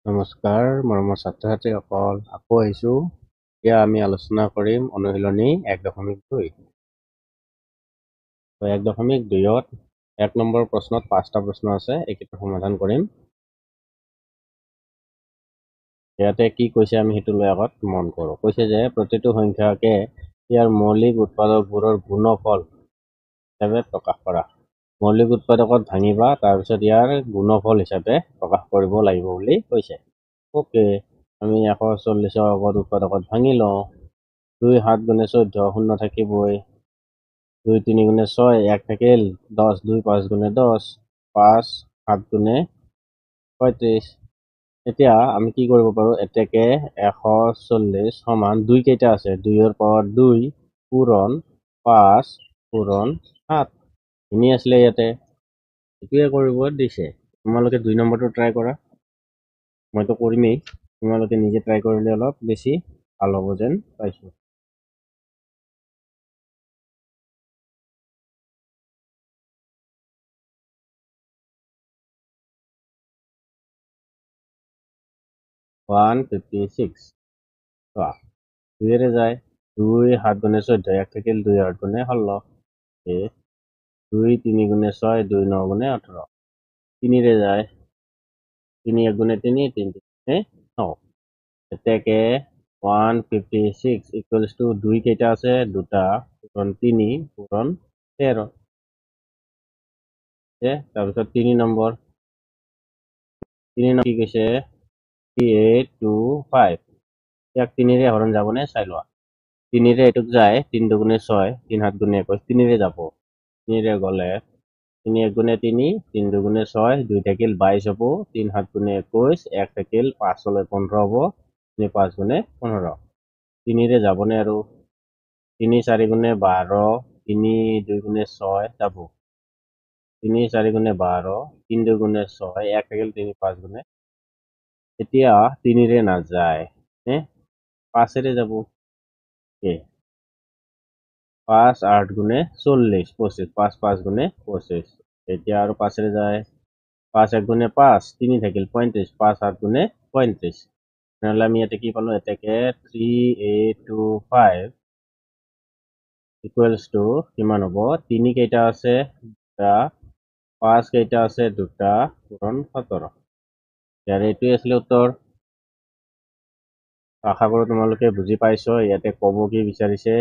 নমস্কাৰ মৰমৰ ছাত্ৰ-ছাত্ৰীসকল, আকৌ আহিছোঁ। এতিয়া আমি আলোচনা কৰিম অনুশীলনী 1.2। 1.2ত 1 নম্বৰ প্ৰশ্নত 5টা প্ৰশ্ন আছে, এইকেইটা সমাধান কৰিম। ইয়াতে কি কৈছে আমি সেইটো লৈ আগত মন কৰোঁ। কৈছে যে প্ৰতিটো সংখ্যাকে ইয়াৰ মৌলিক উৎপাদকবোৰৰ গুণফল হিচাপে প্ৰকাশ কৰা। মৌলিক উৎপাদকত ভাঙিবা, তাৰপিছত ইয়াৰ গুণফল হিচাপে প্ৰকাশ কৰিব লাগিব বুলি কৈছে। ওকে, আমি 140ৰ আগত উৎপাদকত ভাঙি লওঁ। 2 7 গুণে 14, 0 থাকিবই। 2 3 গুণে 6, 1 থাকিল। 10 2 5 গুণে 10, 5 7 গুণে 35। এতিয়া আমি কি কৰিব পাৰোঁ? এতেকে 140 সমান 2 কেইটা আছে? 2ৰ পাৱাৰ 2 পূৰণ 5 পূৰণ 7 এনে আছিলে ইয়াতে। এইটোৱে কৰিব দিছে। তোমালোকে 2 নম্বৰটো ট্ৰাই কৰা। মইতো কৰিমেই, তোমালোকে নিজে ট্ৰাই কৰিলে অলপ বেছি ভাল হ'ব যেন পাইছোঁ। ওৱান 56 চোৱা, 2ৰে যায়। 2 7 গুণে 14, 1 থাকিল। 2 8 গুণে 16, 2 3 গুণে 6, 2 9 গুণে 18। 3ৰে যায়। 3 1 গুণে 3, 3 গুণে 9। এতেকে 156 ইকুৱেলছ টু 2 কেইটা আছে? 2টা পূৰণ 3 পূৰণ 13। তাৰপিছত 3 নম্বৰ। 3 নম্বৰ কি কৈছে? 3825। ইয়াক 3ৰে হৰণ যাবনে চাই লোৱা। 3ৰে এইটোক যায়। 3 2 6, 3 7 21, 3ৰে যাব। 3ৰে গ'লে 3 1 গুণে 3, 3 2 গুণে 6, 2 থাকিল 22 হ'ব। 3 7 গুণে 21, 1 থাকিল 5 হ'লে 15 হ'ব। 3 5 গুণে 15। 3ৰে যাবনে আৰু? 3 4 গুণে 12, 3 2 গুণে 6 যাব। 3 4 গুণে 12, 3 2 গুণে 6, 1 থাকিল 3 5 গুণে। এতিয়া 3ৰে নাযায়, 5ৰে যাব। 5 8 গুণে 40, 25, 5 5 গুণে 25। এতিয়া আৰু 5ৰে যায়। 5 1 গুণে 5, 3 থাকিল 35, 5 7 গুণে 35। তেনেহ'লে আমি ইয়াতে কি পালোঁ? এতেকে 3825 ইকুৱেলছ টু কিমান হ'ব? 3 কেইটা আছে? 2টা। 5 কেইটা আছে? 2টা পূৰণ 17। ইয়াৰ এইটোৱে আছিলে উত্তৰ। আশা কৰোঁ তোমালোকে বুজি পাইছ ইয়াতে ক'ব কি বিচাৰিছে।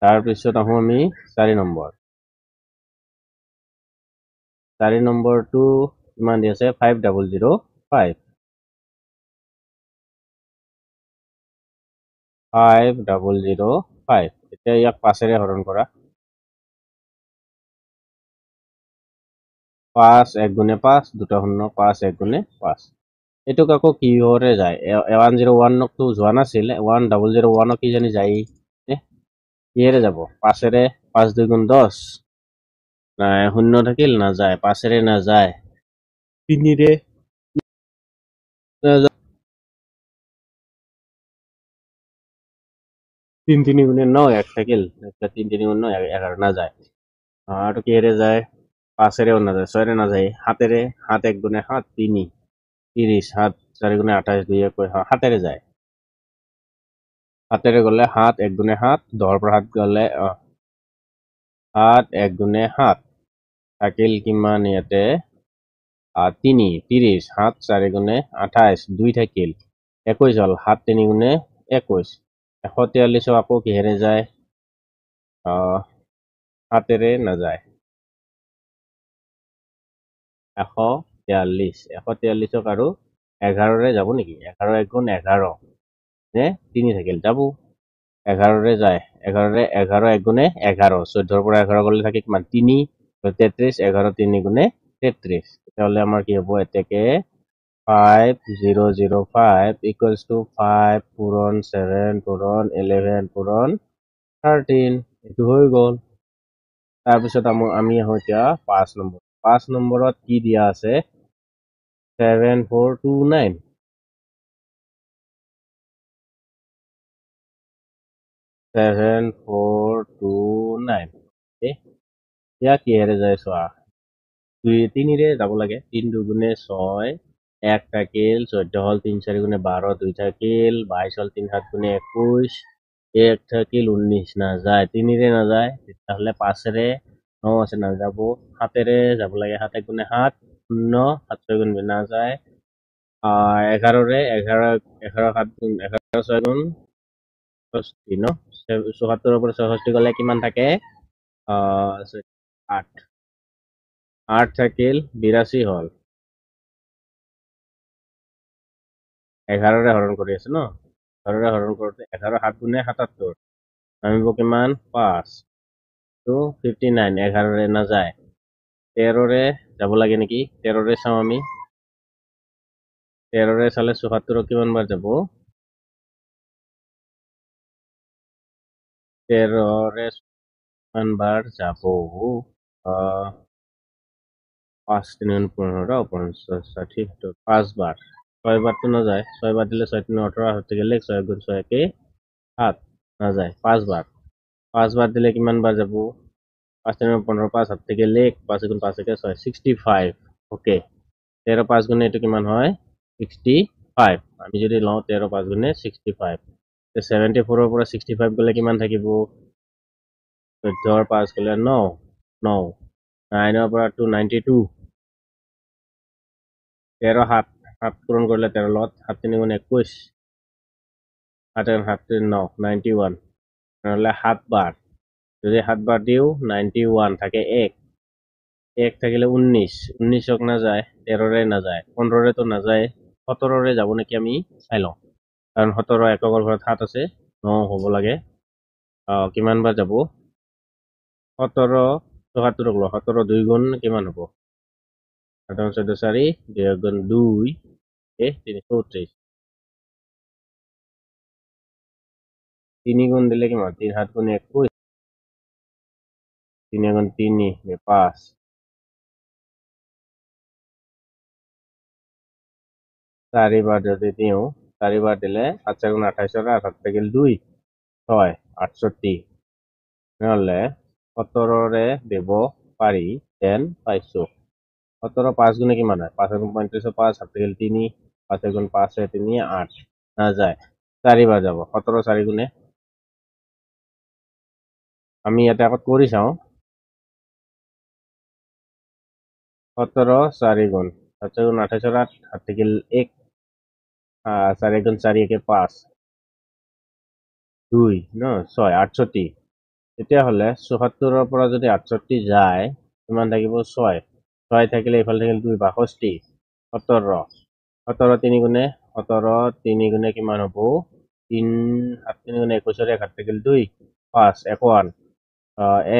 তাৰপিছত আহোঁ আমি 4 নম্বৰ। 4 নম্বৰটো কিমান দি আছে? 5005। 5005। এতিয়া ইয়াক 5ৰে হৰণ কৰা। 5 1 গুণে 5, 2টা 0, 5 1 গুণে 5। এইটোক আকৌ কিহৰে যায়? 101টো যোৱা নাছিল। 1001 কি জানি যায়? কিহেৰে যাব? 5ৰে। 5 2 গুণ 10, নাই 0 থাকিল নাযায়। 5ৰে নাযায়। 3ৰে নাযায়। 3 3 গুণে 9, 1 থাকিল। 3 3 গুণ 9, 11 নাযায়। আৰু কিহেৰে যায়? 5ৰেও নাযায়। 6ৰে নাযায়। 7ৰে। 7 1 গুণে 7, 3 30, 7 4 গুণে 28, 2 1 7ৰে যায়। 7ৰে গ'লে 7 1 গুণে 7, 10ৰ পৰা 7 গ'লে 7 1 গুণে 7 থাকিল কিমান ইয়াতে? 3 30, 7 4 গুণে 28, 2 থাকিল 21 হ'ল। 7 3 গুণে 21। 143 আকৌ কিহেৰে যায়? 7ৰে নাযায়। 143। 143ক আৰু 11ৰে যাব নেকি? 11 1 গুণ 11, 3 থাকিল যাব। 11ৰে যায়। 11ৰে 11 1 গুণে 11, 14ৰ পৰা 11 গ'লে থাকে কিমান? 3 33, 11 3 গুণে 33। তেতিয়াহ'লে আমাৰ কি হ'ব? এতেকে 5005 ইকুৱেলছ টু 5 পূৰণ 7 পূৰণ 11 পূৰণ 13। এইটো হৈ গ'ল। তাৰপিছত আমি আহোঁ এতিয়া 5 নম্বৰ। 5 নম্বৰত কি দিয়া আছে? 7429। 7429। ইয়াক কিহেৰে যায় চোৱা। তিনিৰে যাব লাগে। 3 দুগুণে 6, 1 থাকিল, 14 হ'ল, 3 4 গুণে 12, 2 থাকিল, 22 হ'ল, 3 7 গুণে 21, 1 থাকিল, 19 নাযায়, 3ৰে নাযায়, তেতিয়াহ'লে 5ৰে 9 আছে নাযাব, 7ৰে যাব লাগে, 7 1 গুণে 7, 0, 7 6 গুণ নাযায়, 11ৰে 11 7 গুণ 11 6 গুণ 64 ন, 74ৰ পৰা 64 গ'লে কিমান থাকে? 8 8 থাকিল, 82 হ'ল, 11ৰে হৰণ কৰি আছে ন, 11ৰে হৰণ কৰোঁতে 11 7 গুণে 77, নামিব কিমান? 5 to 59, 11ৰে নাযায়, 13ৰে যাব লাগে নেকি? 13ৰে চাওঁ আমি, 13ৰে চালে 74 কিমান বাৰ যাব? 13ৰে কিমান বাৰ যাব? 5 3 15, 50 60 70, 5 বাৰ, 6 বাৰটো নাযায়, 6 বাৰ দিলে 6 3 18 হতে গেলে 6 গুণ 6 একে 7, নাযায়, 5 বাৰ, 5 বাৰ দিলে কিমান বাৰ যাব? 5 3 15, 5 হতে গেলে 5 গুণ 5 একে 6, 65, ওকে, 13 5 গুণে এইটো কিমান হয়? 65, আমি যদি লওঁ 13 5 গুণে 65, 74ৰ পৰা 65 গ'লে কিমান থাকিব? 14ৰ 5 গ'লে 9, 9, 9ৰ পৰা 292, 13 7, 7 পূৰণ কৰিলে 13 লগত, 7 3 গুণ 21, 7 7 9, 91, নহ'লে 7 বাৰ, যদি 7 বাৰ দিওঁ 91 থাকে 1, 1 থাকিলে 19, 19ক নাযায়, 13ৰে নাযায়, 15ৰেতো নাযায়, 17ৰে যাব নেকি আমি চাই লওঁ, কাৰণ 17 এককৰ ঘৰত 7 আছে, 9 হ'ব লাগে, কিমান বাৰ যাব? 17 74ক লওঁ, 17 2 গুণ কিমান হ'ব? 14 4, 2 গুণ 2, 34, 3 গুণ দিলে কিমান? 3 7 গুণ 21, 3 গুণ 3 5, 4 বাৰ যদি দিওঁ, 4 বাৰ দিলে 7 4 গুণ 28, 7 থাকিল 2, 6 68, নহ'লে 17ৰে দিব পাৰি, যেন পাইছোঁ। 17 5 গুণে কিমান হয়? 5 গুণ 35, 5 7 থাকিল 3, 5 গুণ 5 3 8, নাযায়, 4 বাৰ যাব, 17 4 গুণে, আমি ইয়াতে আগত কৰি চাওঁ, 17 4 গুণ 7 গুণ 28, 8 7 থাকিল 1, 4 গুণ 4 একে 5, 2 ন 6 68, তেতিয়াহ'লে 74ৰ পৰা যদি 68 যায় কিমান থাকিব? 6 6 থাকিলে এইফালে থাকিল 2, 62, 17 17 3 গুণে 17 3 গুণে কিমান হ'ব? 3 7 3 গুণে 21, 1 7 থাকিল 2, 5 51,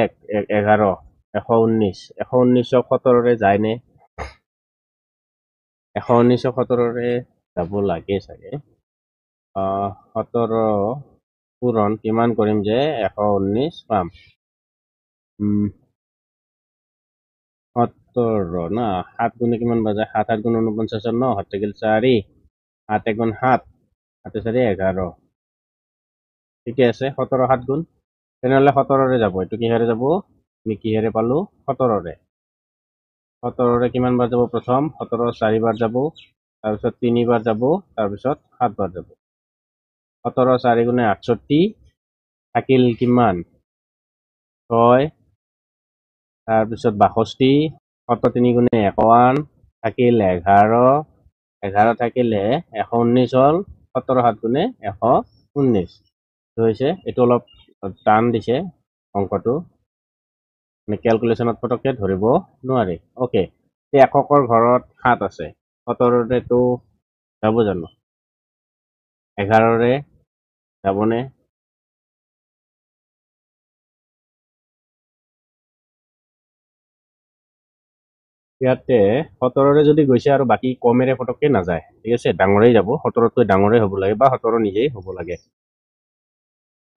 1 11, 119, 119ক 17ৰে যায়নে? 119ক 17ৰে যাব লাগে চাগে, 17 পূৰণ কিমান কৰিম যে 119 পাম? 17 না, 7 গুণে কিমান বাজে? 7 8 গুণ 49, 9 7 থাকিল 4, 8 1 গুণ 7, 7 4 11, ঠিকে আছে, 17 7 গুণ, তেনেহ'লে 17ৰে যাব, এইটো কিহেৰে যাব? আমি কিহেৰে পালো? 17ৰে, 17ৰে কিমান বাৰ যাব? প্ৰথম 17 4 বাৰ যাব, তাৰপিছত 3 বাৰ যাব, তাৰপিছত 7 বাৰ যাব, 17 4 গুণে 68, থাকিল কিমান? 6, তাৰপিছত 62, 17 3 গুণে 51, থাকিল 11, 11 থাকিলে 119 হ'ল, 17 7 গুণে 119, হৈছে, এইটো অলপ টান দিছে অংকটো, মানে কেলকুলেশ্যনত পটককৈ ধৰিব নোৱাৰি, অ'কে, এককৰ ঘৰত 7 আছে, 17ৰেতো যাব জানো? 11ৰে যাবনে? ইয়াতে 17ৰে যদি গৈছে আৰু বাকী কমেৰে পটককৈ নাযায়, ঠিক আছে, ডাঙৰেই যাব, 17তকৈ ডাঙৰেই হ'ব লাগে, বা 17 নিজেই হ'ব লাগে,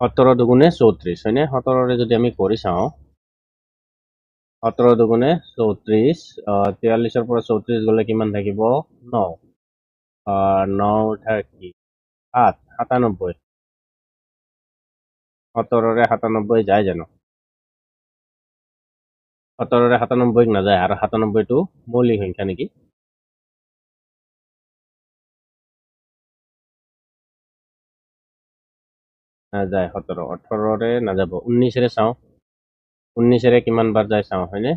17 দুগুণে 34, হয়নে? 17ৰে যদি আমি কৰি চাওঁ, 17 দুগুণে 34, 43ৰ পৰা 34 গ'লে কিমান থাকিব? 9, 9 থাকি 7 97, 17ৰে 97 যায় জানো? 17ৰে 97ক নাযায় আৰু 97টো মৌলিক সংখ্যা নেকি? নাযায় 17, 18ৰে নাযাব, 19ৰে চাওঁ, 19ৰে কিমান বাৰ যায় চাওঁ, হয়নে?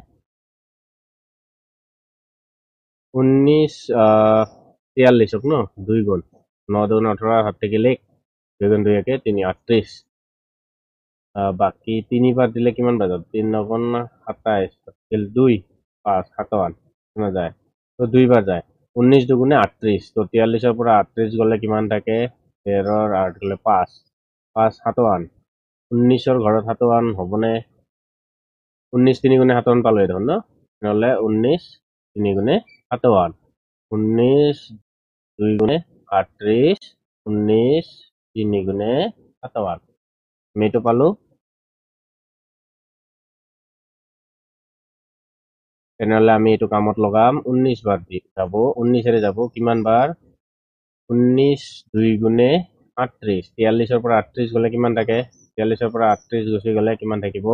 19 43ক ন 2 গুণ 9 2 18 হাত থাকিলে 2 গুণ 2 একে 3 38 বাকি 3 বাৰ দিলে কিমান বাৰ যাব 3 9 গুণ 27 2 5 57 নাযায় তো 2 বাৰ যায় 19 দুগুণে 38 তো 43ৰ পৰা 38 গলে কিমান থাকে 13ৰ 8 গলে 5 5 57 19ৰ ঘৰত 57 হ'বনে 19 3 গুণে 57 পালো দেখোন ন নহলে 19 3 গুণে 57 19 2 গুণে 38 19 3 গুণে 57 আমি এইটো পালো তেনেহলে আমি এইটো কামত লগাম 19 বাৰ দি যাব 19ৰে যাব কিমান বাৰ 19 2 গুণে 38 43ৰ পৰা 38 গলে কিমান থাকে 43ৰ পৰা 38 গুচি গলে কিমান থাকিব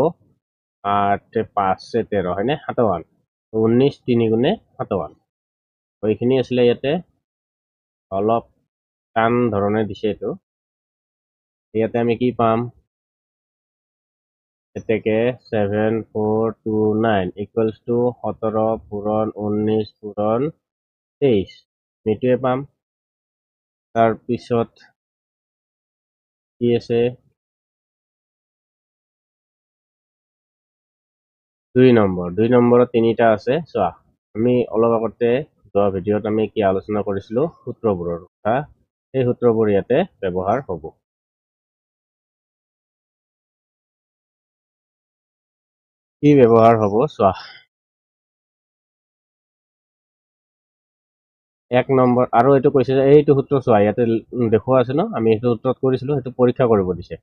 8 5 13 হয়নে 57 19 3 গুণে 57 এইখিনি আছিলে ইয়াতে অলপ টান ধৰণে দিছে এইটো ইয়াতে আমি কি পাম এতেকে 7429 ইকুৱেলছ টু 17 পূৰণ 19 পূৰণ 23 এইটোৱে পাম তাৰপিছত কি আছে 2 নম্বৰত তিনিটা আছে চোৱা আমি অলপ আগতে যোৱা ভিডিঅ'ত আমি কি আলোচনা কৰিছিলো সূত্ৰবোৰৰ কথা এই সূত্ৰবোৰ ইয়াতে ব্যৱহাৰ হ'ব কি ব্যৱহাৰ হ'ব চোৱা 1 নম্বৰ আৰু এইটো কৈছে যে এইটো সূত্ৰ চোৱা ইয়াতে দেখুৱা আছে ন আমি এইটো সূত্ৰত কৰিছিলো সেইটো পৰীক্ষা কৰিব দিছে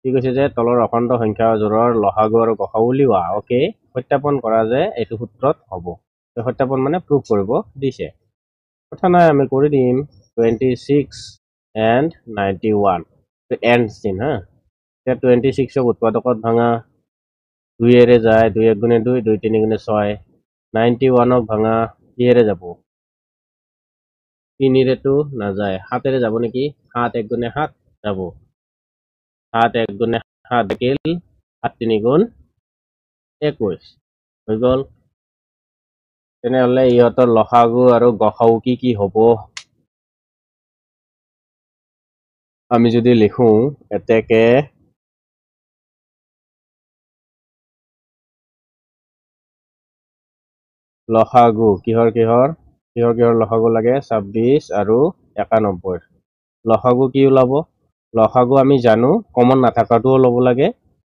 কি কৈছে যে তলৰ অখণ্ড সংখ্যাজোৰৰ লসাগু আৰু গসাগু উলিওৱা ওকে সত্যাপন কৰা যে এইটো সূত্ৰত হ'ব সত্যাপন মানে প্ৰুভ কৰিব দিছে কথা নাই আমি কৰি দিম 26 and 91 এণ্ড চিন হা এতিয়া 26ক উৎপাদকত ভাঙা 2ৰে যায় 2 1 গুণে 2 2 3 গুণে 6 91ক ভাঙা কিহেৰে যাব 3ৰেতো নাযায় 7ৰে যাব নেকি 7 1 গুণে 7 যাব 7 1 গুণে 7 দেখিল 7 3 গুণ 21 হৈ গ'ল তেনেহলে ইহঁতৰ লসাগু আৰু গসাগু কি হ'ব আমি যদি লিখো এতেকে লসাগু কিহৰ লসাগু লাগে 26 আৰু 91 লসাগু কি ওলাব লসাগু আমি জানো কমন নাথাকাটোও ল'ব লাগে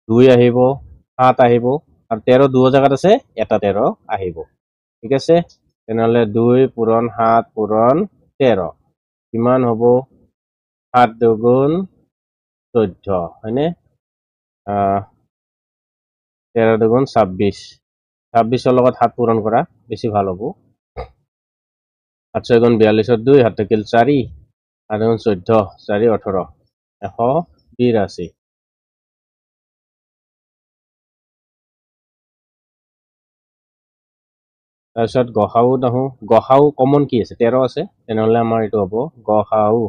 2 আহিব 7 আহিব আৰু 13 দুও জায়গাত আছে এটা 13 আহিব ঠিক আছে তেনেহলে 2 পূৰণ 7 পূৰণ 13 কিমান হ'ব 7 দুগুণ 14 হয়নে 13 দুগুণ 26 26ৰ লগত 7 পূৰণ কৰা বেছি ভাল হ'ব 7 6 গুণ 42 2 7 থাকিল 4 8 গুণ 14 4 18 182 তাৰপিছত গসাগু নাহো গসাগু কমন কি আছে 13 আছে তেনেহলে আমাৰ এইটো হ'ব গসাগু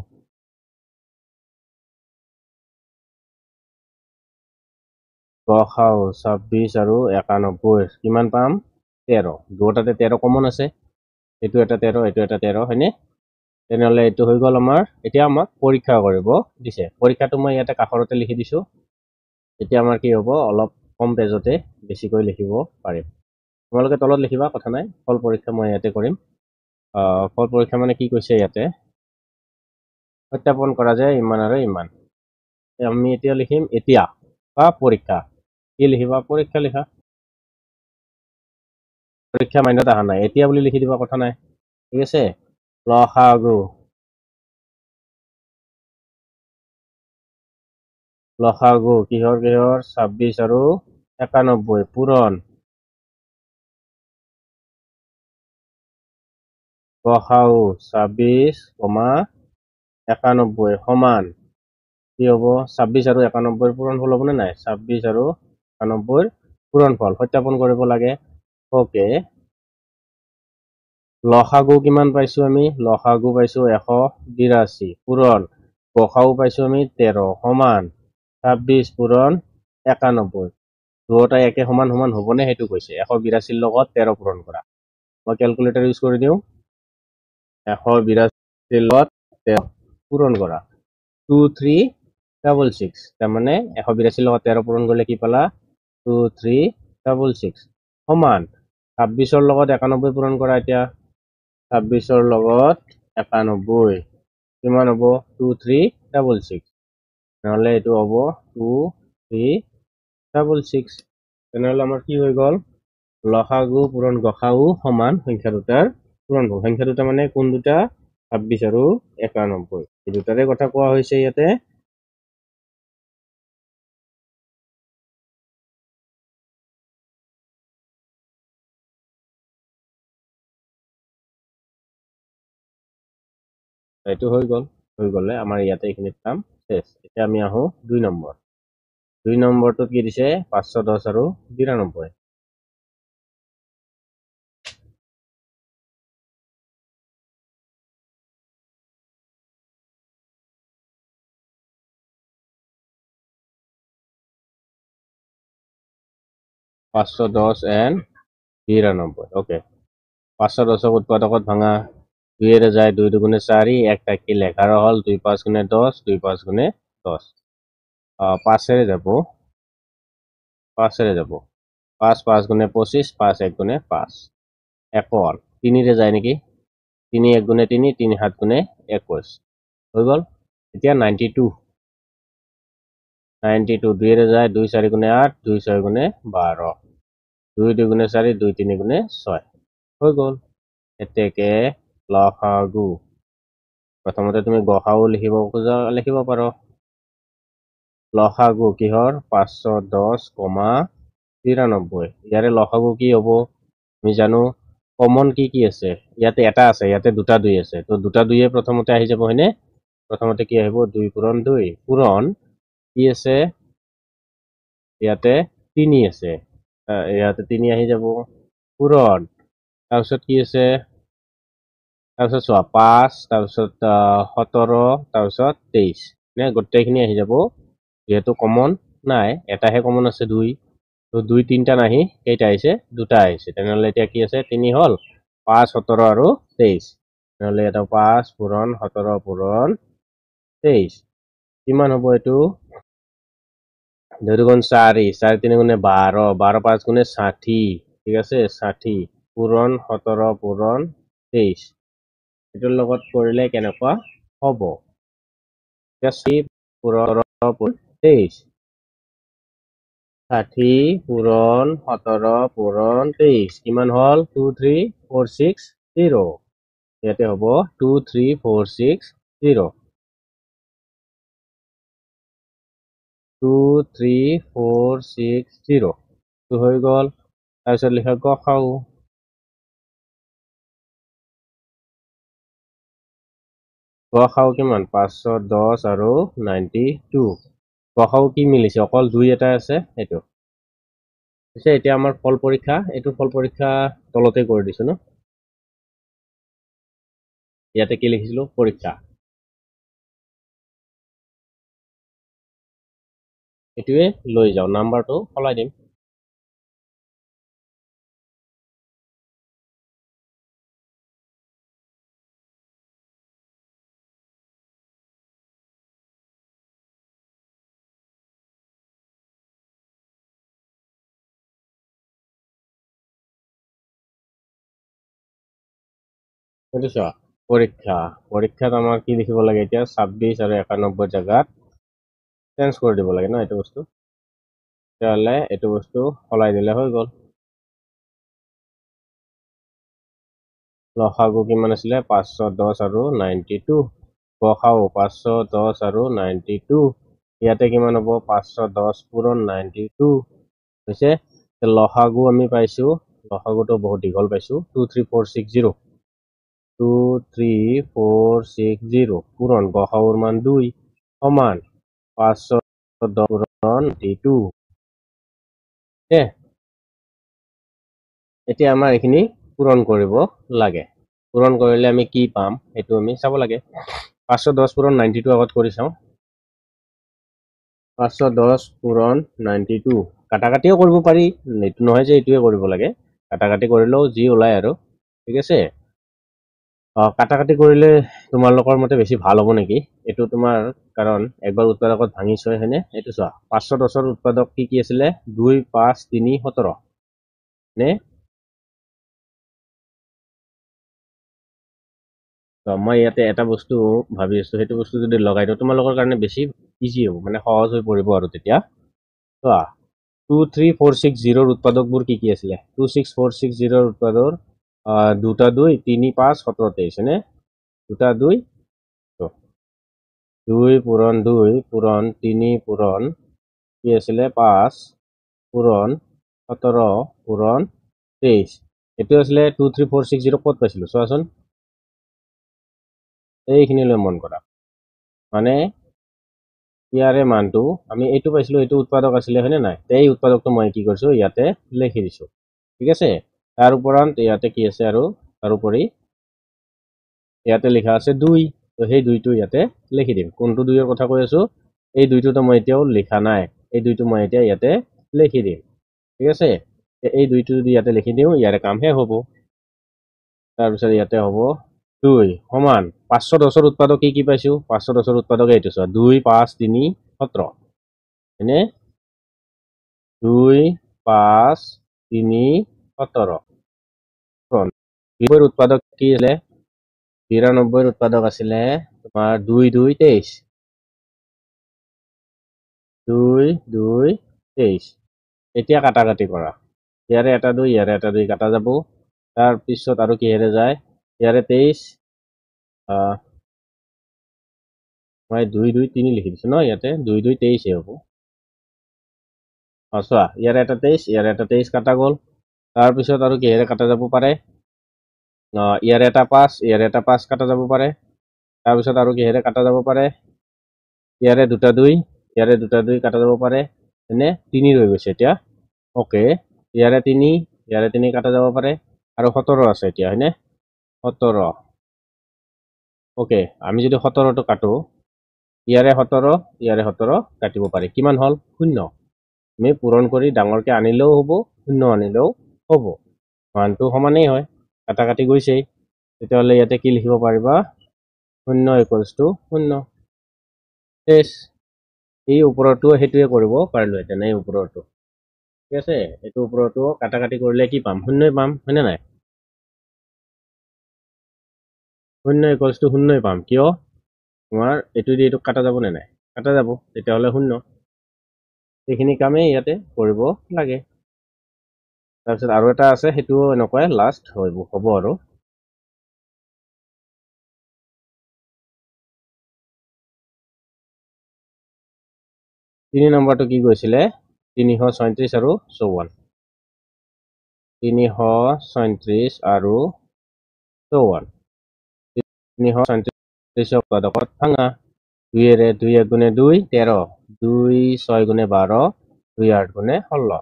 26 আৰু 91 কিমান পাম 13 দুটাতে 13 কমন আছে এইটো এটা 13 এইটো এটা 13 হয়নে তেনেহলে এইটো হৈ গ'ল আমাৰ এতিয়া আমাক পৰীক্ষা কৰিব দিছে পৰীক্ষাটো মই ইয়াতে কাষৰতে লিখি দিছো এতিয়া আমাৰ কি হ'ব অলপ কম পেজতে বেছিকৈ লিখিব পাৰিম তোমালোকে তলত লিখিবা কথা নাই ফল পৰীক্ষা মই ইয়াতে কৰিম ফল পৰীক্ষা মানে কি কৈছে ইয়াতে সত্যাপন কৰা যায় ইমান আৰু ইমান আমি এতিয়া লিখিম এতিয়া বা পৰীক্ষা কি লিখিবা পৰীক্ষা লিখা পৰীক্ষা মাইনত অহা নাই এতিয়া বুলি লিখি দিবা কথা নাই ঠিক আছে লসাগু কিহৰ 26 আৰু 91 পূৰণ গসাগু 26, 91 সমান কি হ'ব 26 আৰু 91 পূৰণ ফল হ'বনে নাই 26 আৰু 91 পূৰণ ফল সত্যাপন কৰিব লাগে ওকে লসাগু কিমান পাইছো আমি লসাগু পাইছো 182 পূৰণ গসাগু পাইছো আমি 13 সমান 26 পূৰণ 91 দুয়োটাই একে সমান সমান হ'বনে সেইটো কৈছে 182 লগত 13 পূৰণ কৰা মই ক্যালকুলেটৰ ইউজ কৰি দিওঁ 182 লগত 13 পূৰণ কৰা 2366 তাৰমানে 182 লগত 13 পূৰণ কৰিলে কি পালা 2366 সমান 26 লগত 91 পূৰণ কৰা এতিয়া 26 লগত 91 কিমান হ'ব 2366 নহলে এইটো হ'ব 2366 তেনেহলে আমাৰ কি হৈ গল লসাগু পূৰণ গসাগু সমান সংখ্যা দুটাৰ পূৰণ হ'ব সংখ্যা দুটা মানে কোন দুটা 26 আৰু 91 এই দুটাৰে কথা কোৱা হৈছে ইয়াতে এইটো হৈ গলে আমাৰ ইয়াতে এইখিনিত কাম শেষ এতিয়া আমি আহো 2 নম্বৰ 2 নম্বৰটোত কি দিছে 510 আৰু 92 510 and 92 ওকে 510 উৎপাদকত ভাঙা 2 যায় 2 দুগুণে 4 1 থাকিল 11 হল 2 5 গুণে 10 2 5 গুণে 10 5 এৰে যাব 5 এৰে যাব 5 5 গুণে 25 5 1 গুণে 5 1 3 ৰে যায় নেকি 3 1 গুণে 3 3 7 গুণে 21 হৈ গল এতিয়া 92 2 ৰে যায় 2 4 গুণে 8 2 6 গুণে 12 2 2 গুণে 4 2 3 গুণে 6 হৈ গল এতেকে লসাগু প্ৰথমতে তুমি গসাগু লিখিব পাৰো লসাগু কিহৰ 510, 93 ইয়াৰে লসাগু কি হ'ব আমি জানো কমন কি আছে ইয়াতে এটা আছে ইয়াতে দুটা দুই আছে তো দুটা দুইয়ে প্ৰথমতে আহি যাব হয়নে প্ৰথমতে কি আহিব 2 পূৰণ 2 পূৰণ কি আছে ইয়াতে 3 আছে ইয়াতে 3 আহি যাব পূৰণ তাৰপিছত কি আছে তাৰপিছত চোৱা 5 তাৰপিছত 17 তাৰপিছত 23 নে গোটেইখিনি আহি যাব যেহেতু কমন নাই এটাহে কমন আছে 2 তো 2 3টা নাহি কেইটা আহিছে দুটা আহিছে তেনেহলে এতিয়া কি আছে 3 হল 5 17 আৰু 23 নহলে এটা 5 পূৰণ 17 পূৰণ 23 কিমান হ'ব এইটো 2 গুণ 4 4 3 গুণে 12 12 5 গুণে 60 ঠিক আছে 60 পূৰণ 17 পূৰণ 23 এটোৰ লগত কৰিলে কেনেকুৱা হ'ব এতিয়া পূৰণ 23 60 পূৰণ 17 পূৰণ 23 কিমান হল 23460 ইয়াতে হ'ব 23460 23460 তো হৈ গল তাৰপিছত লিখা গসাগু গসাগু কিমান 510 আৰু 92 গসাগু কি মিলিছে অকল 2 এটা আছে এইটো এতিয়া আমাৰ ফল পৰীক্ষা এইটো ফল পৰীক্ষা তলতে কৰি দিছো ন ইয়াতে কি লিখিছিলো পৰীক্ষা এটোৱে লৈ যাও নাম্বাৰটো সলাই দিম এইটো চোৱা পৰীক্ষাত আমাৰ কি লিখিব লাগে এতিয়া 26 আৰু 91 জাগাত চেঞ্জ কৰি দিব লাগে ন এইটো বস্তু তেতিয়াহ'লে এইটো বস্তু সলাই দিলে হৈ গল লসাগু কিমান আছিলে 510 আৰু 92 গসাগু 510 আৰু 92 ইয়াতে কিমান হ'ব 510 পূৰণ 92 হৈছে লসাগু আমি পাইছো লসাগুটো বহুত দীঘল পাইছো 23460 23460 পূৰণ গসাগুৰ মান 2 সমান 510 পূৰণ 92 এতিয়া আমাৰ এইখিনি পূৰণ কৰিব লাগে। পূৰণ কৰিলে আমি কি পাম সেইটো আমি চাব লাগে। 510 পূৰণ 92 আগত কৰি চাওঁ। 510 পূৰণ 92 কাটাকাটিও কৰিব পাৰি, এইটো নহয় যে এইটোৱে কৰিব লাগে। কাটাকাটি কৰিলেও যি ওলায় আৰু ঠিক আছে। কাটাকাটি কৰিলে তোমালোকৰ মতে বেছি ভাল হ'ব নেকি? এইটো তোমাৰ কাৰণ একবাৰ উৎপাদকত ভাঙিছ হয়নে? এইটো চোৱা 510ৰ উৎপাদক কি আছিলে 2 5 3 17 নে? মই ইয়াতে এটা বস্তু ভাবি আছো, সেইটো বস্তু যদি লগাই দিওঁ তোমালোকৰ কাৰণে বেছি ইজি হ'ব, মানে সহজ হৈ পৰিব আৰু তেতিয়া চোৱা 23460 উৎপাদকবোৰ কি আছিলে? 26460 উৎপাদক 2 2 3 5 17 23 হয়নে? 2 2 2 পূৰণ 2 পূৰণ 3 পূৰণ কি আছিলে 5 পূৰণ 17 পূৰণ 23 এইটো আছিলে 23460 ক'ত পাইছিলো চোৱাচোন। এইখিনিলৈ মন কৰা, মানে ইয়াৰে মানটো আমি এইটো পাইছিলো, এইটো উৎপাদক আছিলে হয়নে নাই? এই উৎপাদকটো মই কি কৰিছো ইয়াতে লিখি দিছো ঠিক আছে। তাৰ উপৰান্ত ইয়াতে কি আছে আৰু তাৰোপৰি ইয়াতে লিখা আছে 2, তো সেই 2টো ইয়াতে লিখি দিম। কোনটো 2ৰ কথা কৈ আছো? এই 2টোতো মই এতিয়াও লিখা নাই, এই 2টো মই এতিয়া ইয়াতে লিখি দিম ঠিক আছে। এই 2টো যদি ইয়াতে লিখি দিওঁ ইয়াৰে কাম শেষ হ'ব। তাৰপিছত ইয়াতে হ'ব 2 সমান 510ৰ উৎপাদক কি পাইছো? 510ৰ উৎপাদক এইটো চোৱা 2 5 3 17 হয়নে? 2 5 3 17 92ৰ উৎপাদক কি আছিলে? 92ৰ উৎপাদক আছিলে তোমাৰ 2 2 23 2 2 23। এতিয়া কাটাকাটি কৰা, ইয়াৰে এটা 2 ইয়াৰে এটা 2 কাটা যাব। তাৰপিছত আৰু কিহেৰে যায়? ইয়াৰে 23 মই 2 2 3 লিখি দিছো ন, ইয়াতে 2 2 23 হ'ব। চোৱা ইয়াৰে এটা 23 ইয়াৰে এটা 23 কাটা গ'ল। তাৰপিছত আৰু কিহেৰে কাটা যাব পাৰে? ইয়াৰে এটা 5 ইয়াৰে এটা 5 কাটা যাব পাৰে। তাৰপিছত আৰু কিহেৰে কাটা যাব পাৰে? ইয়াৰে 2 2 ইয়াৰে 2 2 কাটা যাব পাৰে হয়নে? 3 ৰৈ গৈছে এতিয়া। ওকে, ইয়াৰে 3 ইয়াৰে 3 কাটা যাব পাৰে আৰু 17 আছে এতিয়া হয়নে? 17 ওকে, আমি যদি 17টো কাটো ইয়াৰে 17 ইয়াৰে 17 কাটিব পাৰি, কিমান হ'ল? 0। আমি পূৰণ কৰি ডাঙৰকে আনিলেও হ'ব, 0 আনিলেও হ'ব, মানটো সমানেই হয়, কাটাকাটি গৈছেই। তেতিয়াহ'লে ইয়াতে কি লিখিব পাৰিবা? 0 = 0। এই ওপৰতো সেইটোৱে কৰিব পাৰিলোহেঁতেন, এই ওপৰতো ঠিক আছে। এইটো ওপৰতো কাটাকাটি কৰিলে কি পাম? 0 পাম হয়নে নাই? 0 = 0 পাম, কিয়? তোমাৰ এইটো দি এইটো কাটা যাব নে নাই? কাটা যাব, তেতিয়াহ'লে 0। এইখিনি কামেই ইয়াতে কৰিব লাগে। তাৰপিছত আৰু এটা আছে, সেইটোও এনেকুৱাই লাষ্ট হ'ব আৰু 3 নম্বৰটো কি কৈছিলে? 336 আৰু 54। 336 আৰু 54। 336 উৎপাদকত ভাঙা। 2 2 1 গুণে 2 13, 2 6 গুণে 12, 2 8 গুণে 16।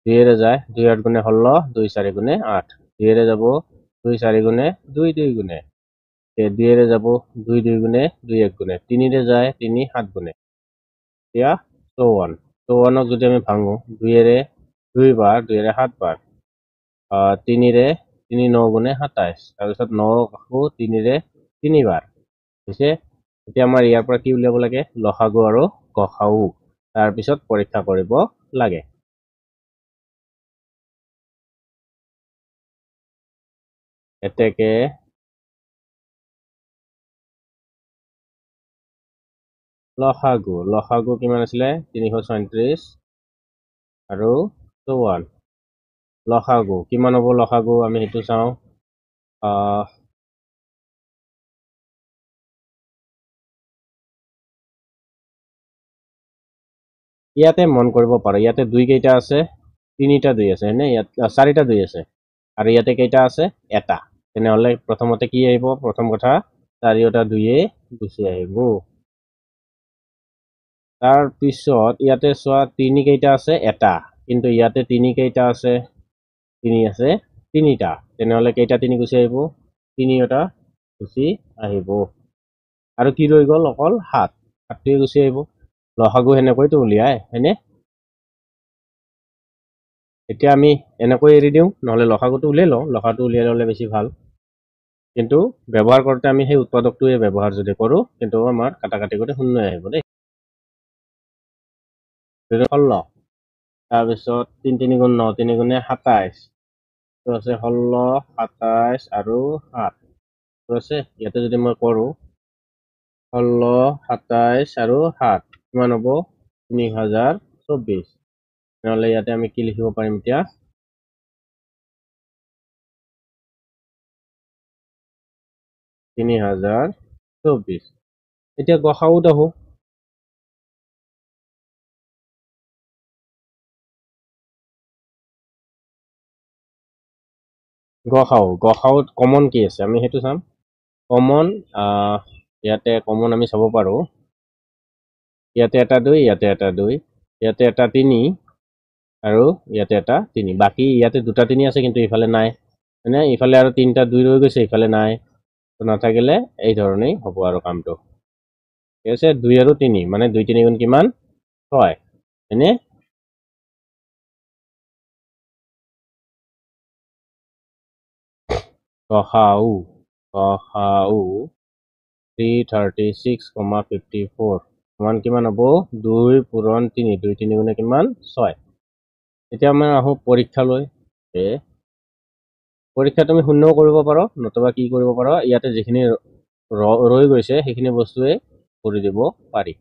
2 যায় 2 8 গুণে 16, 2 4 গুণে 8, 2 যাব 2 4 গুণে 2 2 গুণে 2 যাব 2 2 গুণে 2 1 গুণে 3 যায় 3 7 গুণে। এতিয়া 54, 54ক যদি আমি ভাঙো 2 2 বাৰ 2 7 বাৰ 3 3 9 গুণে 27, তাৰপিছত 9 আকৌ 3 3 বাৰ হৈছে। এতিয়া আমাৰ ইয়াৰ পৰা কি উলিয়াব লাগে? লসাগু আৰু গসাগু, তাৰপিছত পৰীক্ষা কৰিব লাগে। এতেকে লসাগু কিমান আছিলে? 336 আৰু 54। লসাগু কিমান হ'ব? লসাগু আমি সেইটো চাওঁ। ইয়াতে মন কৰিব পাৰো, ইয়াতে 2 কেইটা আছে? 3টা 2 আছে হয়নে? ইয়াত 4টা 2 আছে আৰু ইয়াতে কেইটা আছে? এটা। তেনেহ'লে প্ৰথমতে কি আহিব? প্ৰথম কথা 4টা 2 গুচি আহিব। তাৰপিছত ইয়াতে চোৱা 3 কেইটা আছে? এটা, কিন্তু ইয়াতে 3 কেইটা আছে? তিনি আছে তিনিটা, তেনেহলে কেইটা তিনি গুচি আহিব? তিনিটা গুচি আহিব। আৰু কি ৰৈ গ'ল? অকল 7, 7টোৱে গুচি আহিব। লসাগু সেনেকৈতো উলিয়াই, হয়নে? এতিয়া আমি এনেকৈ এৰি দিওঁ, নহলে লসাগুটো উলিয়াই লওঁ, লসাগুটো উলিয়াই ললে বেছি ভাল। কিন্তু ব্যৱহাৰ কৰোঁতে আমি সেই উৎপাদকটোৱে ব্যৱহাৰ যদি কৰোঁ, কিন্তু আমাৰ কাটাকাটি কৰি 0 আহিব দেই। 16, তাৰপিছত 3 3 গুণ 9, 3 গুণে 27, তো আছে 16, 27 আৰু 7, তো আছে। ইয়াতে যদি মই কৰোঁ 16, 27 আৰু 7 কিমান হ'ব? 3024। নহলে ইয়াতে আমি কি লিখিব পাৰিম এতিয়া? 3024। এতিয়া গসাউত আহো। গসাউত কমন কি আছে আমি সেইটো চাম। কমন ইয়াতে কমন আমি চাব পাৰো, ইয়াতে এটা 2, ইয়াতে এটা 2, ইয়াতে এটা 3 আৰু ইয়াতে এটা 3। বাকী ইয়াতে দুটা 3 আছে কিন্তু ইফালে নাই, মানে ইফালে আৰু 3টা 2 ৰৈ গৈছে, ইফালে নাই। তো নাথাকিলে এই ধৰণেই হ'ব আৰু কামটো। ঠিক আছে, 2 আৰু 3 মানে 2 3 গুণ কিমান? 6, হয়নে? গসাউ 336,54 সমান কিমান হ'ব? 2 পূৰণ 3, 2 3 গুণে কিমান? 6। এতিয়া আমি আহো পৰীক্ষালৈ। পৰীক্ষা তুমি শূন্যও কৰিব পাৰো, নতুবা কি কৰিব পাৰো, ইয়াতে যিখিনি ৰৈ গৈছে সেইখিনি বস্তুৱে কৰি দিব পাৰি।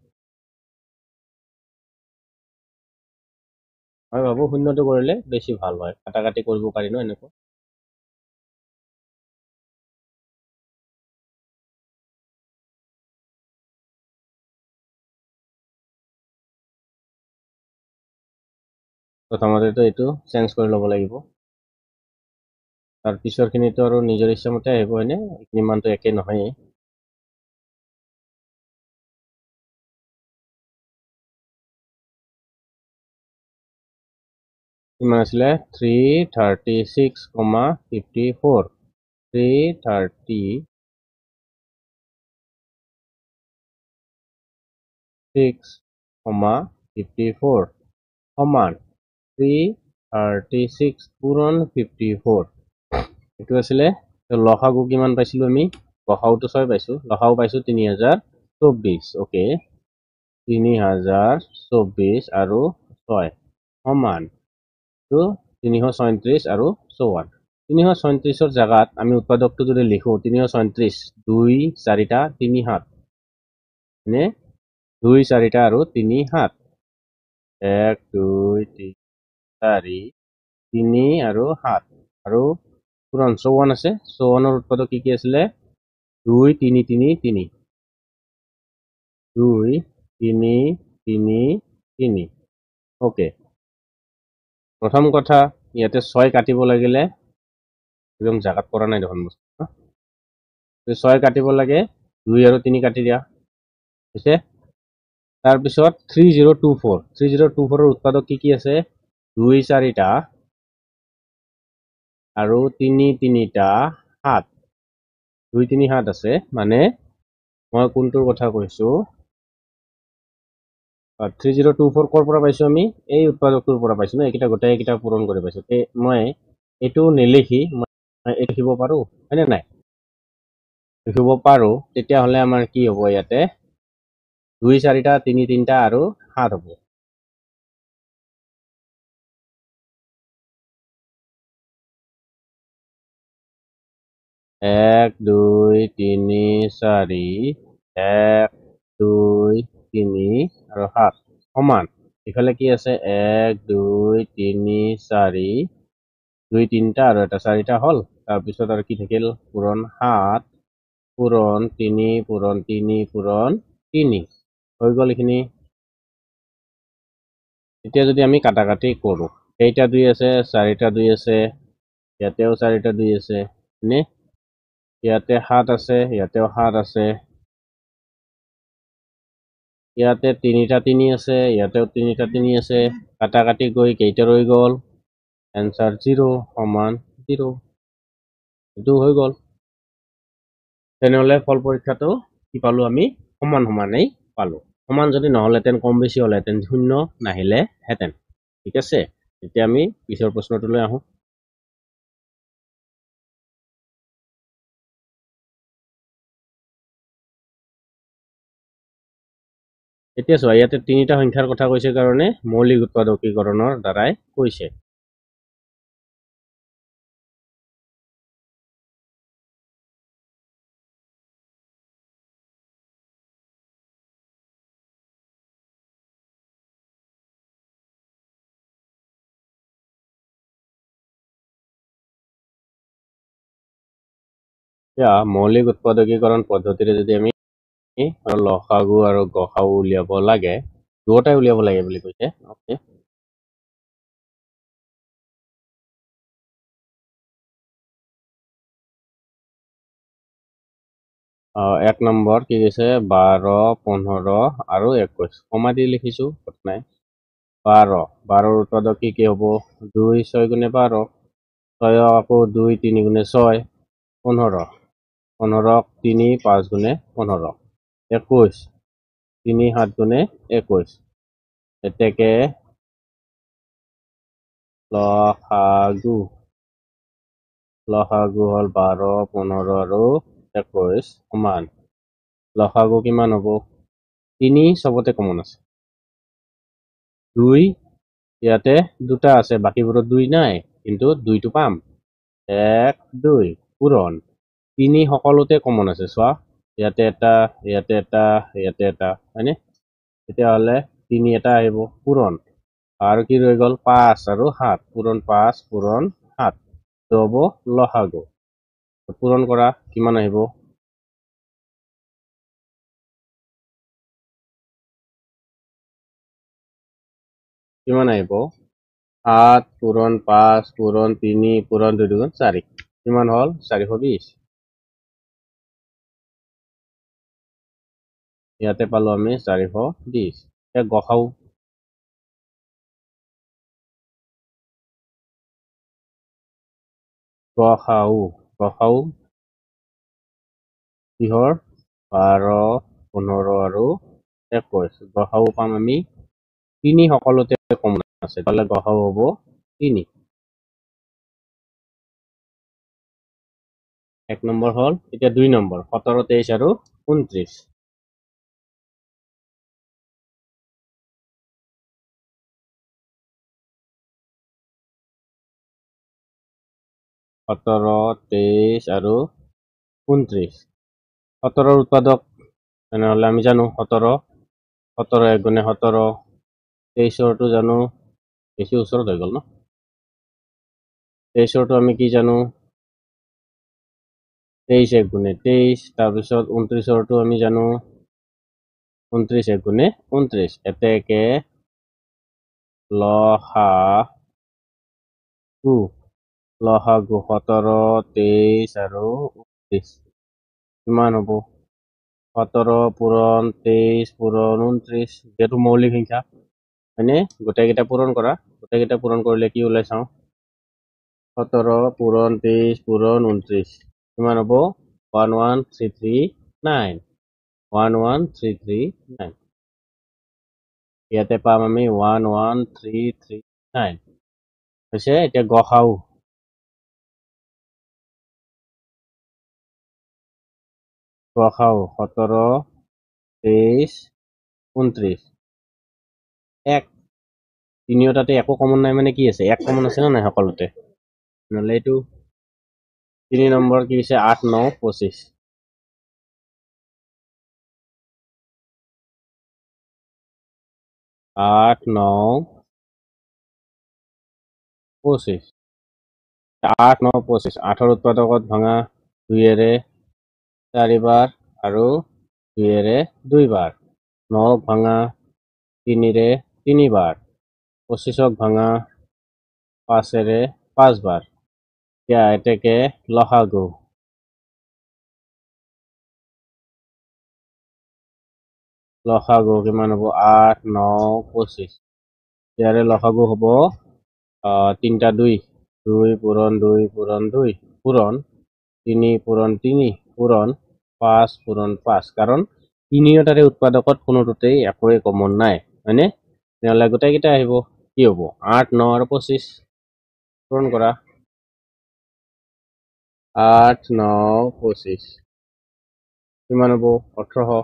মই ভাবো শূন্যটো কৰিলে বেছি ভাল হয়, কাটাকাটি কৰিব পাৰি ন এনেকুৱা। প্ৰথমতেতো এইটো চেঞ্জ কৰি ল'ব লাগিব, তাৰ পিছৰখিনিতো আৰু নিজৰ ইচ্ছামতে আহিব, হয়নে? এইখিনি মানটো একে নহয়েই। কিমান আছিলে? 336,54, 336,54 সমান 336 পূৰণ 54। এইটো আছিলে লসাগু কিমান পাইছিলো আমি? গসাউটো 6 পাইছো, লসাগু পাইছো 3024। ওকে, 3024 আৰু 6 সমান 336 আৰু 54। 336ৰ জাগাত আমি উৎপাদকটো যদি লিখো 336 2 4টা 3 7, নে 2 4টা আৰু 3 7, 1 2 3 4 3 আৰু 7 আৰু পূৰণ 54 আছে। 54ৰ উৎপাদক কি কি আছিলে? 2 3 3 3, 2 3 3 3। ওকে, প্ৰথম কথা ইয়াতে 6 কাটিব লাগিলে একদম জাগাত পৰা নাই দেখোন বস্তু। 6 কাটিব লাগে, 2 আৰু 3 কাটি দিয়া হৈছে। তাৰপিছত 3024ৰ উৎপাদক কি কি আছে? 2 4টা আৰু 3 3টা 7, 2 3 7 আছে। মানে মই কোনটোৰ কথা কৈছো? 3024 কৰ পৰা পাইছো আমি? এই উৎপাদকটোৰ পৰা পাইছো ন, এইকেইটা গোটেইকেইটা পূৰণ কৰি পাইছো। মই এইটো নিলিখি মই এইটো লিখিব পাৰো, হয়নে নাই? লিখিব পাৰো, তেতিয়াহ'লে আমাৰ কি হ'ব? ইয়াতে 2 4টা 3 3টা আৰু 7 হ'ব। 1 2 3 4, 1 2 3 আৰু 7 সমান ইফালে কি আছে? 1 2 3 4, 2 3টা আৰু এটা 4টা হ'ল। তাৰপিছত আৰু কি থাকিল? পূৰণ 7 পূৰণ 3 পূৰণ 3 পূৰণ 3 হৈ গ'ল এইখিনি। এতিয়া যদি আমি কাটাকাটি কৰো, কেইটা 2 আছে? 4টা 2 আছে, ইয়াতেও 4টা 2 আছে, নে ইয়াতে 7 আছে, ইয়াতেও 7 আছে, ইয়াতে 3টা 3 আছে, ইয়াতেও 3টা 3 আছে। কাটাকাটি গৈ কেইটা ৰৈ গ'ল? এনসাৰ 0 সমান 0 এইটো হৈ গ'ল তেনেহলে ফল পৰীক্ষাটো কি পালো আমি সমান সমানেই পালো সমান যদি নহলেতেন কম বেছি হলেতেন শূন্য নাহিলে হেতেন ঠিক আছে এতিয়া আমি পিছৰ প্ৰশ্নটোলৈ আহো এতিয়া চোৱা ইয়াতে তিনিটা সংখ্যাৰ কথা কৈছে কাৰণে মৌলিক উৎপাদকীকৰণৰ দ্বাৰাই কৈছে এতিয়া মৌলিক উৎপাদকীকৰণ পদ্ধতিৰে যদি আমি লসাগু আৰু গসাগু উলিয়াব লাগে দুটাই উলিয়াব লাগে বুলি কৈছে ওকে এক নম্বৰ কি কৈছে 12 15 আৰু 21 কমা দি লিখিছো কথা নাই 12 12 উৎপাদক কি হ'ব 2 6 গুণে 12 6 আকৌ 2 3 গুণে 6 15 15 3 5 গুণে 15 21 3 7 গুণে 21 এতেকে লসাগু হল 12 15 আৰু 21 সমান লসাগু কিমান হ'ব 3 চবতে কমন আছে 2 ইয়াতে দুটা আছে বাকিবোৰত 2 নাই কিন্তু 2টো পাম 1 2 পূৰণ 3 সকলোতে কমন আছে চোৱা ইয়াতে এটা ইয়াতে এটা ইয়াতে এটা হয়নে তেতিয়াহ'লে 3 এটা আহিব পূৰণ আৰু কি ৰৈ গ'ল 5 আৰু 7 পূৰণ 5 পূৰণ 7 তো হ'ব লসাগু পূৰণ কৰা কিমান আহিব কিমান আহিব 7 পূৰণ 5 পূৰণ 3 পূৰণ 2 দুগুণ 4 কিমান হল 420 ইয়াতে পালো আমি 420 এতিয়া গসাও কিহৰ 12 15 আৰু 21 গসাও পাম আমি 3 সকলোতে কমন আছে তাহলে গসাও হ'ব 3 এক নম্বৰ হল এতিয়া 2 নম্বৰ 17 23 আৰু 29 17 23 আৰু 29 17 উৎপাদক তেনেহলে আমি জানো 17 17 1 গুণে 17 23 জানো বেছি ওচৰত হৈ গ'ল ন 23 আমি কি জানো 23 1 গুণে 23 তাৰপিছত 29 আমি জানো 29 1 গুণে 29 এতেকে লসাগু 17 23 আৰু 29 কিমান হ'ব 17 পূৰণ 23 পূৰণ 29 যেহেতু মৌলিক সংখ্যা হয়নে গোটেইকেইটা পূৰণ কৰা গোটেইকেইটা পূৰণ কৰিলে কি ওলাই চাওঁ 17 পূৰণ 23 পূৰণ 29 কিমান হ'ব 11339 11339 ইয়াতে পাম আমি 11339 হৈছে এতিয়া গসাও 17 23 29 1 তিনিওটাতে একো কমন নাই মানে কি আছে এক কমন আছে না নাই সকলোতে নহলে এইটো 3 নম্বৰ কি হৈছে 8 9 25 8 9 25 8 9 25 8 উৎপাদকত ভাঙা 2 4 বাৰ আৰু 2 2 বাৰ 9 ভাঙা 3 3 বাৰ 25 ভাঙা 5 5 বাৰ এতিয়া এতেকে লসাগু কিমান হ'ব 8 9 25 ইয়াৰে লসাগু হ'ব 3 টা 2 2 পূরণ 2 পূরণ 2 পূরণ 3 পূরণ 3 পূরণ 5 পূরণ 5 কারণ তিনিওটাৰে উৎপাদকত কোনোটোতেই একোৱে কমন নাই হয়নে নহলে গোটেইকেইটা আহিব কি হ'ব 8 9 আৰু 25 পূৰণ কৰা 8 9 25 কিমান হ'ব 1800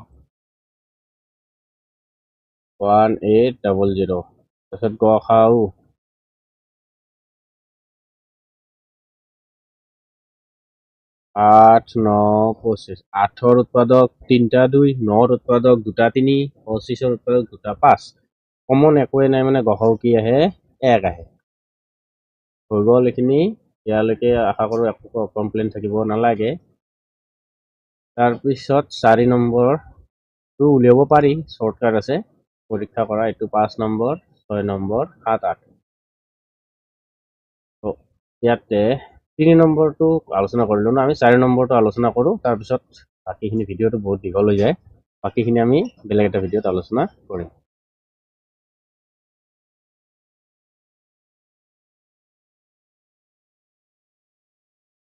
1800 তাৰপিছত গসাউ 8 9 25 8ৰ উৎপাদক 3টা 2 9ৰ উৎপাদক 2টা 3 25ৰ উৎপাদক 2টা 5 কমন একোৱে নাই মানে গসাউ কি আহে 1 আহে হৈ গ'ল এইখিনি ইয়ালৈকে আশা কৰো একো কমপ্লেইন থাকিব নালাগে তাৰপিছত 4 নম্বৰটো উলিয়াব পাৰি শৰ্টকাট আছে পৰীক্ষা কৰা এইটো 5 নম্বৰ 6 নম্বৰ 7 8 তো ইয়াতে 3 নম্বৰটো আলোচনা কৰিলো না আমি 4 নম্বৰটো আলোচনা কৰো তাৰপিছত বাকিখিনি ভিডিঅটো বহুত দীঘল হৈ যায় বাকিখিনি আমি বেলেগ এটা ভিডিঅত আলোচনা কৰিম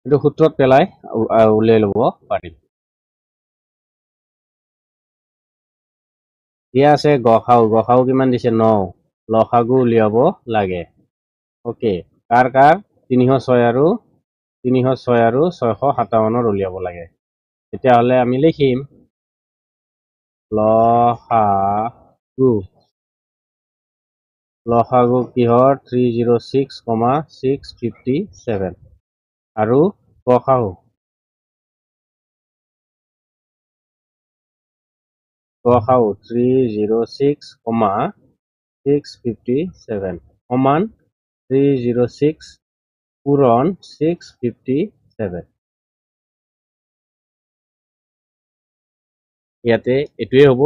এইটো সূত্ৰত পেলাই উলিয়াই ল'ব পাৰিম দিয়া আছে গসাউ কিমান দিছে 9 লসাগু উলিয়াব লাগে ওকে কাৰ 306 আৰু 657 উলিয়াব লাগে তেতিয়াহ'লে আমি লিখিম লসাগু কিহৰ 306,657 আৰু গসাউ 306,657 সমান 306 পূৰণ 657 ইয়াতে এইটোৱে হ'ব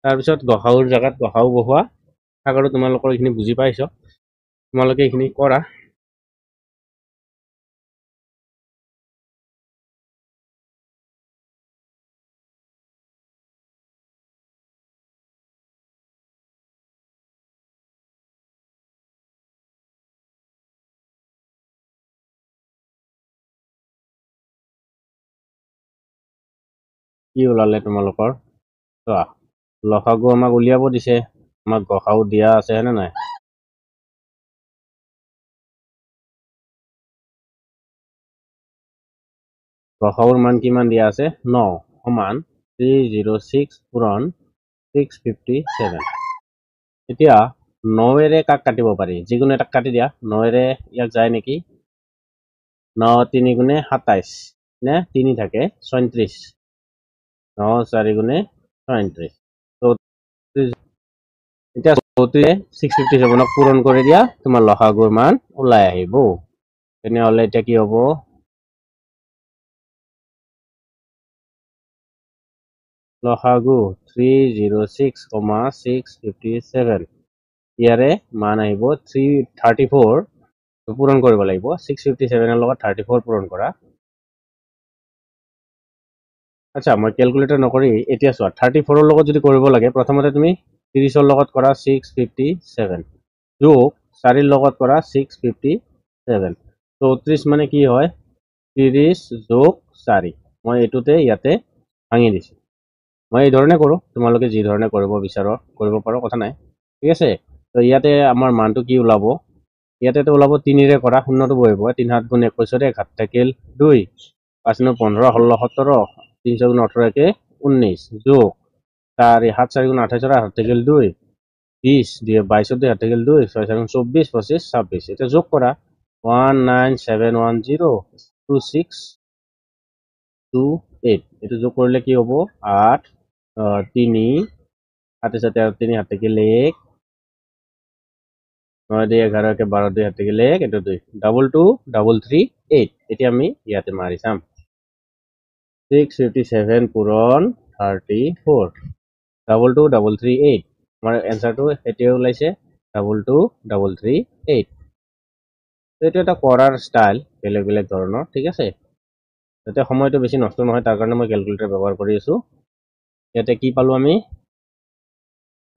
তাৰপিছত গসাউৰ জাগাত গসাউ বহোৱা আশা তোমালোকৰ এইখিনি বুজি পাইছ তোমালোকে এইখিনি কৰা কি ওলালে তোমালোকৰ চোৱা লসাগু আমাক উলিয়াব দিছে আমাক গসাউ দিয়া আছে নে নাই গসাউৰ মান কিমান দিয়া আছে 9 সমান 306 পূৰণ 657 এতিয়া 9ৰে কাক কাটিব পাৰি যিকোনো এটা কাটি দিয়া 9ৰে ইয়াক যায় নেকি 9 3 গুণে 27 নে 3 থাকে 37 9 4 গুণে 37 এতিয়া 657ক পূৰণ কৰি দিয়া তোমাৰ লসাগুৰ মান ওলাই আহিব তেনেহলে এতিয়া কি হ'ব লসাগু 306,657 ইয়াৰে মান আহিব 334 পূৰণ কৰিব লাগিব 657 লগত 34 পূৰণ কৰা আচ্ছা মই ক্যালকুলেটৰ নকৰি এতিয়া চোৱা 34 ৰ লগত যদি কৰিব লাগে প্ৰথমতে তুমি 30 ৰ লগত কৰা 657 যোগ 4 ৰ লগত কৰা 657 34 মানে কি হয় 30 যোগ 4 মই এটোতে ইয়াতে ভাঙি দিছো মই এই ধৰণে কৰো তোমালোকে যি ধৰণে কৰিব বিচাৰো কৰিব পাৰো কথা নাই ঠিক আছে তো ইয়াতে আমাৰ মানটো কি ওলাব ইয়াতে তো ওলাব 3 ৰে কৰা শূন্যটো বহিব 3 7 গুণ 21 ৰে ঘাত থাকিল 2 5 9 15 16 17 3 4 গুণ 18 কে 19 যোগ 4 7 4 গুণ 28 হাত থাকিল 2 20 দিয়ে 22 হাত থাকিল 2 6 4 গুণ 24 25 26 এটা যোগ কৰা 197102628 এটো যোগ কৰিলে কি হ'ব 8 3 7 7 3 হাত থাকিল 1 9 2 11 কে 12 2 হাত থাকিল 1 এটো 2 22338 এতিয়া আমি ইয়াতে মাৰি চাম 657 পূৰণ 34 22338 আমাৰ এনসাৰটো এতিয়াও ওলাইছে 22338 এইটো এটা কৰাৰ স্টাইল বেলেগ বেলেগ ধৰণৰ ঠিক আছে যাতে সময়টো বেছি নষ্ট নহয় তাৰ কাৰণে মই ক্যালকুলেটৰ ব্যৱহাৰ কৰি আছো ইয়াতে কি পালো আমি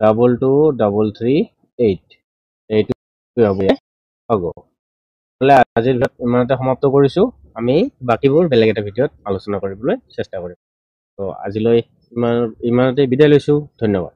22338 এইটো হ'ব হ'লে আজিৰ ভিডিঅ'ত ইমানতে সমাপ্ত কৰিছোঁ। আমি বাকীবোৰ বেলেগ এটা ভিডিঅ'ত আলোচনা কৰিবলৈ চেষ্টা কৰিম। তো আজিলৈ ইমানতে বিদায় লৈছোঁ। ধন্যবাদ।